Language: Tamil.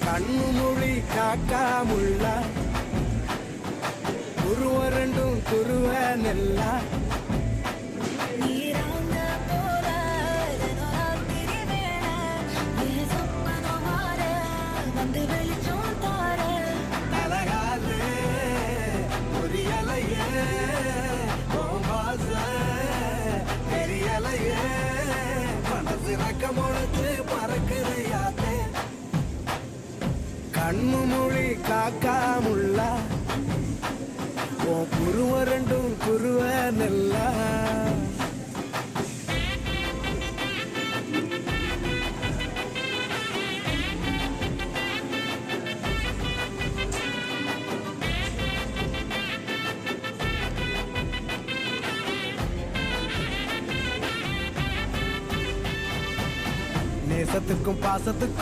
கண்ணு மொழி காக்காமுள்ள குருவ ரெண்டும் குருவ நெல்லா கண்ணு மொழி காக்காமுள்ள குருவ ரெண்டும் குருவ நெல்லா நேசத்துக்கும் பாசத்துக்கும்